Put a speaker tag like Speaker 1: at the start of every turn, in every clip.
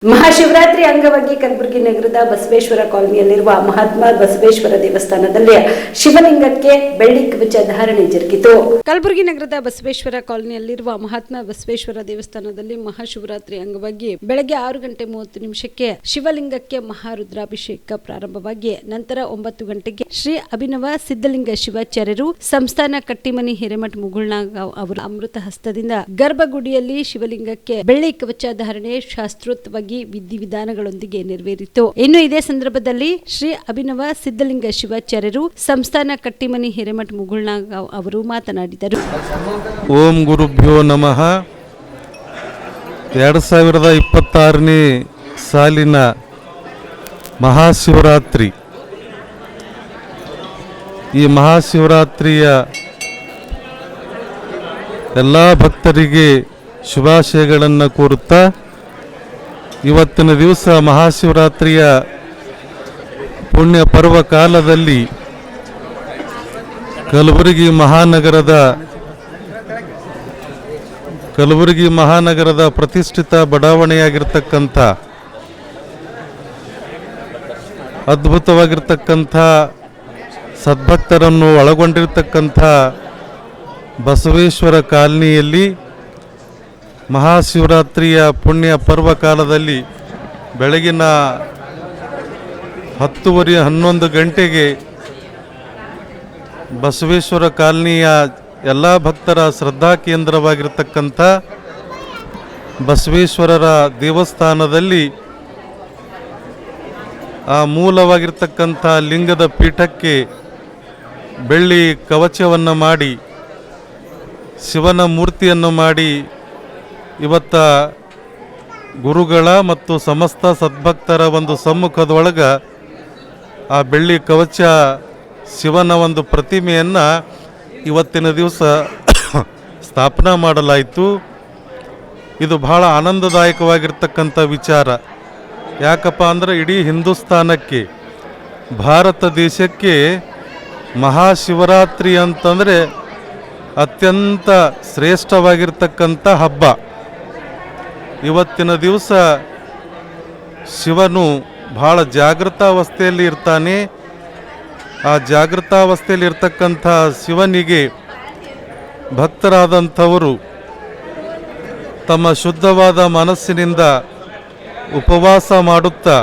Speaker 1: ಮಹಾಶಿವರಾತ್ರಿ ಅಂಗವಾಗಿ ಕಲಬುರಗಿ ನಗರದ ಬಸವೇಶ್ವರ ಕಾಲೋನಿಯಲ್ಲಿರುವ ಮಹಾತ್ಮ ಬಸವೇಶ್ವರ ದೇವಸ್ಥಾನದಲ್ಲಿ ಶಿವಲಿಂಗಕ್ಕೆ ಬೆಳ್ಳಿ ಕವಚ ಧಾರಣೆ ಜರುಗಿತು. ಕಲಬುರಗಿ ನಗರದ ಬಸವೇಶ್ವರ ಕಾಲೋನಿಯಲ್ಲಿರುವ ಮಹಾತ್ಮ ಬಸವೇಶ್ವರ ದೇವಸ್ಥಾನದಲ್ಲಿ ಮಹಾಶಿವರಾತ್ರಿ ಅಂಗವಾಗಿ ಬೆಳಗ್ಗೆ 6:30 ಶಿವಲಿಂಗಕ್ಕೆ ಮಹಾರುದ್ರಾಭಿಷೇಕ ಪ್ರಾರಂಭವಾಗಿ ನಂತರ 9 ಗಂಟೆಗೆ ಶ್ರೀ ಅಭಿನವ ಸಿದ್ಧಲಿಂಗ ಶಿವಾಚಾರ್ಯರು ಸಂಸ್ಥಾನ ಕಟ್ಟಿಮನಿ ಹಿರೇಮಠ ಮುಗುಳ್ನಾಗಾಂವ್ ಅವರ ಅಮೃತ ಹಸ್ತದಿಂದ ಗರ್ಭಗುಡಿಯಲ್ಲಿ ಶಿವಲಿಂಗಕ್ಕೆ ಬೆಳ್ಳಿ ಕವಚ ಧಾರಣೆ ಶಾಸ್ತ್ರೋಕ್ತವಾಗಿ ವಿಧಿವಿಧಾನಗಳೊಂದಿಗೆ ನೆರವೇರಿತು. ಇನ್ನು ಇದೇ ಸಂದರ್ಭದಲ್ಲಿ ಶ್ರೀ ಅಭಿನವ ಸಿದ್ಧಲಿಂಗ ಶಿವಾಚಾರ್ಯರು ಸಂಸ್ಥಾನ ಕಟ್ಟಿಮನಿ ಹಿರೇಮಠ ಮುಗುಳ್ನಾಗಾಂವ್ ಅವರು ಮಾತನಾಡಿದರು.
Speaker 2: ಓಂ ಗುರುಭ್ಯೋ ನಮಃ. 2026ನೇ ಸಾಲಿನ ಮಹಾಶಿವರಾತ್ರಿ, ಈ ಮಹಾಶಿವರಾತ್ರಿಯ ಎಲ್ಲ ಭಕ್ತರಿಗೆ ಶುಭಾಶಯಗಳನ್ನು ಕೋರುತ್ತಾ ಇವತ್ತಿನ ದಿವಸ ಮಹಾಶಿವರಾತ್ರಿಯ ಪುಣ್ಯ ಪರ್ವ ಕಾಲದಲ್ಲಿ ಕಲಬುರಗಿ ಮಹಾನಗರದ ಪ್ರತಿಷ್ಠಿತ ಬಡಾವಣೆಯಾಗಿರ್ತಕ್ಕಂಥ ಅದ್ಭುತವಾಗಿರ್ತಕ್ಕಂಥ ಸದ್ಭಕ್ತರನ್ನು ಒಳಗೊಂಡಿರ್ತಕ್ಕಂಥ ಬಸವೇಶ್ವರ ಕಾಲನಿಯಲ್ಲಿ ಮಹಾಶಿವರಾತ್ರಿಯ ಪುಣ್ಯ ಪರ್ವ ಕಾಲದಲ್ಲಿ ಬೆಳಗಿನ 10:30-11 ಗಂಟೆಗೆ ಬಸವೇಶ್ವರ ಕಾಲನಿಯ ಎಲ್ಲ ಭಕ್ತರ ಶ್ರದ್ಧಾ ಕೇಂದ್ರವಾಗಿರ್ತಕ್ಕಂಥ ಬಸವೇಶ್ವರರ ದೇವಸ್ಥಾನದಲ್ಲಿ ಆ ಮೂಲವಾಗಿರ್ತಕ್ಕಂಥ ಲಿಂಗದ ಪೀಠಕ್ಕೆ ಬೆಳ್ಳಿ ಕವಚವನ್ನು ಮಾಡಿ ಶಿವನ ಮೂರ್ತಿಯನ್ನು ಮಾಡಿ ಇವತ್ತ ಗುರುಗಳ ಮತ್ತು ಸಮಸ್ತ ಸದ್ಭಕ್ತರ ಒಂದು ಸಮ್ಮುಖದೊಳಗೆ ಆ ಬೆಳ್ಳಿ ಕವಚ ಶಿವನ ಒಂದು ಪ್ರತಿಮೆಯನ್ನು ಇವತ್ತಿನ ದಿವಸ ಸ್ಥಾಪನಾ ಮಾಡಲಾಯಿತು. ಇದು ಬಹಳ ಆನಂದದಾಯಕವಾಗಿರ್ತಕ್ಕಂಥ ವಿಚಾರ. ಯಾಕಪ್ಪ ಅಂದರೆ ಇಡೀ ಹಿಂದೂಸ್ತಾನಕ್ಕೆ, ಭಾರತ ದೇಶಕ್ಕೆ ಮಹಾಶಿವರಾತ್ರಿ ಅಂತಂದರೆ ಅತ್ಯಂತ ಶ್ರೇಷ್ಠವಾಗಿರ್ತಕ್ಕಂಥ ಹಬ್ಬ. ಇವತ್ತಿನ ದಿವಸ ಶಿವನು ಬಹಳ ಜಾಗೃತಾವಸ್ಥೆಯಲ್ಲಿ ಇರ್ತಾನೆ. ಆ ಜಾಗೃತಾವಸ್ಥೆಯಲ್ಲಿ ಇರ್ತಕ್ಕಂಥ ಶಿವನಿಗೆ ಭಕ್ತರಾದಂಥವರು ತಮ್ಮ ಶುದ್ಧವಾದ ಮನಸ್ಸಿನಿಂದ ಉಪವಾಸ ಮಾಡುತ್ತಾ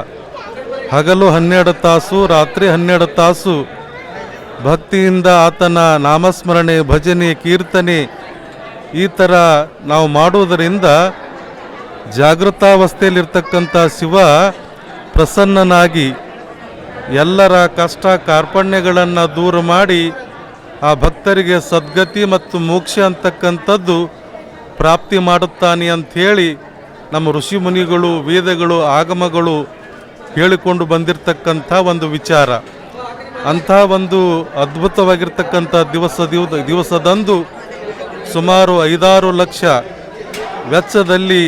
Speaker 2: ಹಗಲು 12 ತಾಸು, ರಾತ್ರಿ 12 ತಾಸು ಭಕ್ತಿಯಿಂದ ಆತನ ನಾಮಸ್ಮರಣೆ, ಭಜನೆ, ಕೀರ್ತನೆ ಈ ಥರ ನಾವು ಮಾಡುವುದರಿಂದ ಜಾಗೃತಾವಸ್ಥೆಯಲ್ಲಿರ್ತಕ್ಕಂಥ ಶಿವ ಪ್ರಸನ್ನನಾಗಿ ಎಲ್ಲರ ಕಷ್ಟ ಕಾರ್ಪಣ್ಯಗಳನ್ನು ದೂರ ಮಾಡಿ ಆ ಭಕ್ತರಿಗೆ ಸದ್ಗತಿ ಮತ್ತು ಮೋಕ್ಷ ಅಂತಕ್ಕಂಥದ್ದು ಪ್ರಾಪ್ತಿ ಮಾಡುತ್ತಾನೆ ಅಂಥೇಳಿ ನಮ್ಮ ಋಷಿ ಮುನಿಗಳು, ವೇದಗಳು, ಆಗಮಗಳು ಹೇಳಿಕೊಂಡು ಬಂದಿರತಕ್ಕಂಥ ಒಂದು ವಿಚಾರ. ಅಂಥ ಒಂದು ಅದ್ಭುತವಾಗಿರ್ತಕ್ಕಂಥ ದಿವಸದಂದು ಸುಮಾರು 5-6 ಲಕ್ಷ ವೆಚ್ಚದಲ್ಲಿ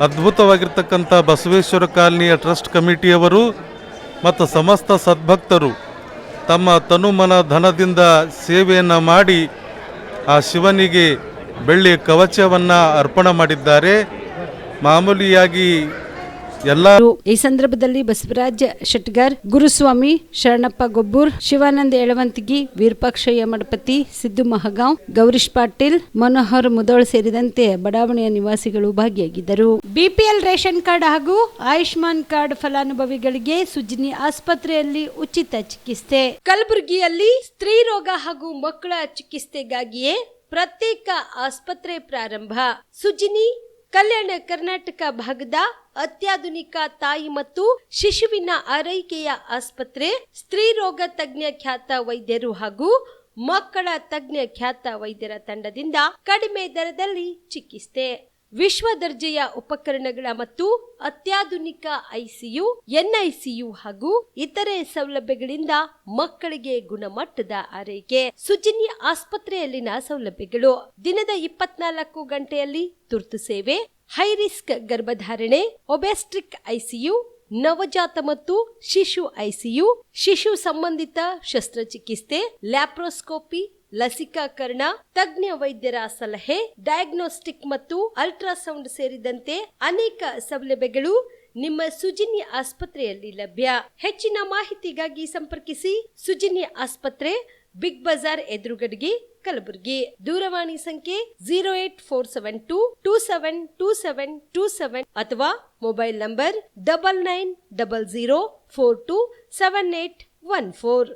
Speaker 2: ಅದ್ಭುತವಾಗಿರ್ತಕ್ಕಂಥ ಬಸವೇಶ್ವರ ಕಾಲನಿಯ ಟ್ರಸ್ಟ್ ಕಮಿಟಿಯವರು ಮತ್ತು ಸಮಸ್ತ ಸದ್ಭಕ್ತರು ತಮ್ಮ ತನುಮನ ಧನದಿಂದ ಸೇವೆಯನ್ನು ಮಾಡಿ ಆ ಶಿವನಿಗೆ ಬೆಳ್ಳಿ ಕವಚವನ್ನು ಅರ್ಪಣೆ ಮಾಡಿದ್ದಾರೆ. ಮಾಮೂಲಿಯಾಗಿ
Speaker 1: ಈ ಸಂದರ್ಭದಲ್ಲಿ ಬಸವರಾಜ್ ಶೆಟ್ಗರ್, ಗುರುಸ್ವಾಮಿ ಶರಣಪ್ಪ ಗೊಬ್ಬೂರ್, ಶಿವಾನಂದ ಯಳವಂತಿಗಿ, ವೀರಪಾಕ್ಷಯ್ಯ ಮಡಪತಿ, ಸಿದ್ದು ಮಹಗಾಂವ್, ಗೌರೀಶ್ ಪಾಟೀಲ್, ಮನೋಹರ್ ಮುದೋಳ್ ಸೇರಿದಂತೆ ಬಡಾವಣೆಯ ನಿವಾಸಿಗಳು ಭಾಗಿಯಾಗಿದ್ದರು. ಬಿಪಿಎಲ್ ರೇಷನ್ ಕಾರ್ಡ್ ಹಾಗೂ ಆಯುಷ್ಮಾನ್ ಕಾರ್ಡ್ ಫಲಾನುಭವಿಗಳಿಗೆ ಸುಜ್ನಿ ಆಸ್ಪತ್ರೆಯಲ್ಲಿ ಉಚಿತ ಚಿಕಿತ್ಸೆ. ಕಲಬುರಗಿಯಲ್ಲಿ ಸ್ತ್ರೀ ರೋಗ ಹಾಗೂ ಮಕ್ಕಳ ಚಿಕಿತ್ಸೆಗಾಗಿಯೇ ಪ್ರತ್ಯೇಕ ಆಸ್ಪತ್ರೆ ಪ್ರಾರಂಭ. ಸುಜ್ನಿ ಕಲ್ಯಾಣ ಕರ್ನಾಟಕ ಭಾಗದ ಅತ್ಯಾಧುನಿಕ ತಾಯಿ ಮತ್ತು ಶಿಶುವಿನ ಆರೈಕೆಯ ಆಸ್ಪತ್ರೆ. ಸ್ತ್ರೀ ರೋಗ ತಜ್ಞ ಖ್ಯಾತ ವೈದ್ಯರು ಹಾಗೂ ಮಕ್ಕಳ ತಜ್ಞ ಖ್ಯಾತ ವೈದ್ಯರ ತಂಡದಿಂದ ಕಡಿಮೆ ದರದಲ್ಲಿ ಚಿಕಿತ್ಸೆ, ವಿಶ್ವ ದರ್ಜೆಯ ಉಪಕರಣಗಳ ಮತ್ತು ಅತ್ಯಾಧುನಿಕ ಐಸಿಯು, ಎನ್ಐಸಿಯು ಹಾಗೂ ಇತರೆ ಸೌಲಭ್ಯಗಳಿಂದ ಮಕ್ಕಳಿಗೆ ಗುಣಮಟ್ಟದ ಆರೈಕೆ. ಸುಜನ್ಯ ಆಸ್ಪತ್ರೆಯಲ್ಲಿನ ಸೌಲಭ್ಯಗಳು: ದಿನದ 24 ಗಂಟೆಯಲ್ಲಿ ತುರ್ತು ಸೇವೆ, ಹೈ ರಿಸ್ಕ್ ಗರ್ಭಧಾರಣೆ, ಒಬೆಸ್ಟ್ರಿಕ್ ಐಸಿಯು, ನವಜಾತ ಮತ್ತು ಶಿಶು ಐಸಿಯು, ಶಿಶು ಸಂಬಂಧಿತ ಶಸ್ತ್ರಚಿಕಿತ್ಸೆ, ಲ್ಯಾಪ್ರೋಸ್ಕೋಪಿ, ಲಸಿಕಾಕರಣ, ತಜ್ಞ ವೈದ್ಯರ ಸಲಹೆ, ಡಯಾಗ್ನೋಸ್ಟಿಕ್ ಮತ್ತು ಅಲ್ಟ್ರಾಸೌಂಡ್ ಸೇರಿದಂತೆ ಅನೇಕ ಸೌಲಭ್ಯಗಳು
Speaker 3: ನಿಮ್ಮ ಸುಜಿನಿ ಆಸ್ಪತ್ರೆಯಲ್ಲಿ ಲಭ್ಯ. ಹೆಚ್ಚಿನ ಮಾಹಿತಿಗಾಗಿ ಸಂಪರ್ಕಿಸಿ ಸುಜಿನಿ ಆಸ್ಪತ್ರೆ, ಬಿಗ್ ಬಜಾರ್ ಎದುರುಗಡೆಗೆ, ಕಲಬುರಗಿ. ದೂರವಾಣಿ ಸಂಖ್ಯೆ 08472272727 ಅಥವಾ ಮೊಬೈಲ್ ನಂಬರ್ 9900427814.